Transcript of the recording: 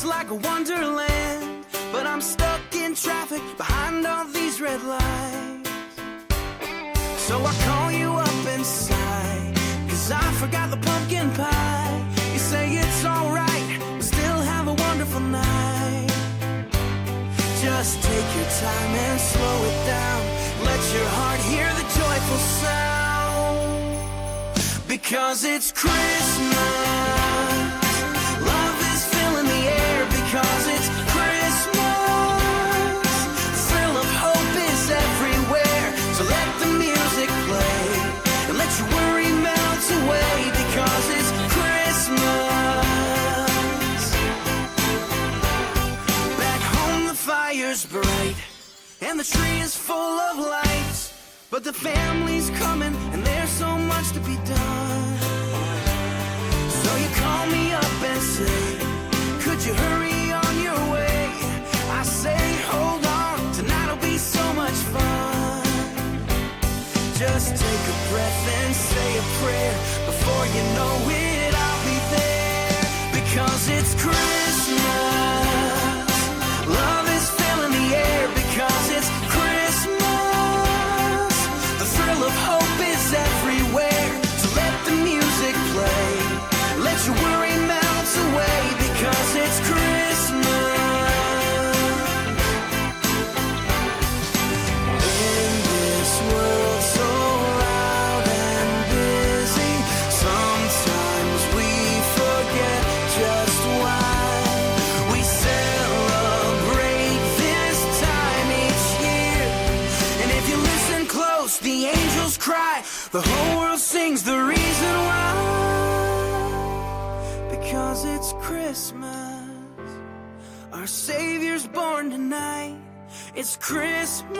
Like a wonderland, but I'm stuck in traffic behind all these red lights. So I call you up inside, 'cause I forgot the pumpkin pie. You say it's alright, we still have a wonderful night. Just take your time and slow it down. Let your heart hear the joyful sound, because it's Christmas. Love is filling the air because it's Christmas. The thrill of hope is everywhere. So let the music play and let your worry melt away, because it's Christmas. Back home the fire's bright and the tree is full of lights, but the family's coming and there's so much to be done. So you call me up and say, could you hurry on your way? I say, hold on, tonight'll be so much fun. Just take a breath and say a prayer. Before you know it, I'll be there, because it's Christmas. Love is filling the air because it's Christmas. The thrill of hope is everywhere. So let the music play, let your worry melt away, because it's Christmas. In this world so loud and busy, sometimes we forget just why we celebrate this time each year. And if you listen close, the angels cry, the whole world sings the reason why, because it's Christmas. Our Savior's born tonight. It's Christmas.